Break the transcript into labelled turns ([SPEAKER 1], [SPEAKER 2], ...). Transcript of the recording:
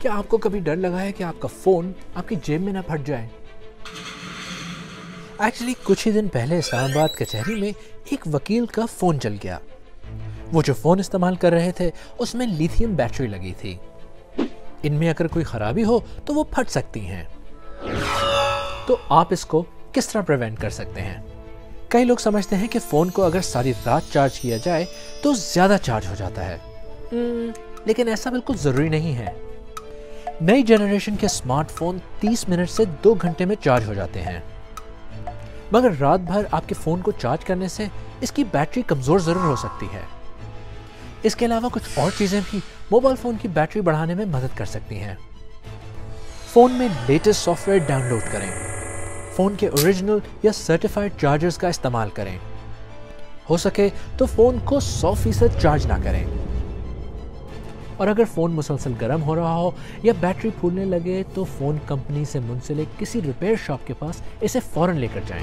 [SPEAKER 1] क्या आपको कभी डर लगा है कि आपका फ़ोन आपकी जेब में ना फट जाए? एक्चुअली कुछ ही दिन पहले इस्लामाबाद कचहरी में एक वकील का फ़ोन चल गया। वो जो फ़ोन इस्तेमाल कर रहे थे उसमें लिथियम बैटरी लगी थी। इनमें अगर कोई ख़राबी हो तो वो फट सकती हैं। तो आप इसको किस तरह प्रिवेंट कर सकते हैं? कई लोग समझते हैं कि फ़ोन को अगर सारी रात चार्ज किया जाए तो ज़्यादा चार्ज हो जाता है, लेकिन ऐसा बिल्कुल ज़रूरी नहीं है। नई जनरेशन के स्मार्टफोन 30 मिनट से 2 घंटे में चार्ज हो जाते हैं, मगर रात भर आपके फ़ोन को चार्ज करने से इसकी बैटरी कमज़ोर ज़रूर हो सकती है। इसके अलावा कुछ और चीज़ें भी मोबाइल फ़ोन की बैटरी बढ़ाने में मदद कर सकती हैं। फ़ोन में लेटेस्ट सॉफ्टवेयर डाउनलोड करें। फ़ोन के ओरिजिनल या सर्टिफाइड चार्जर्स का इस्तेमाल करें। हो सके तो फ़ोन को 100% चार्ज ना करें। और अगर फ़ोन मुसलसल गर्म हो रहा हो या बैटरी फूलने लगे तो फ़ोन कंपनी से मुंसलिक किसी रिपेयर शॉप के पास इसे फ़ौरन लेकर जाएं।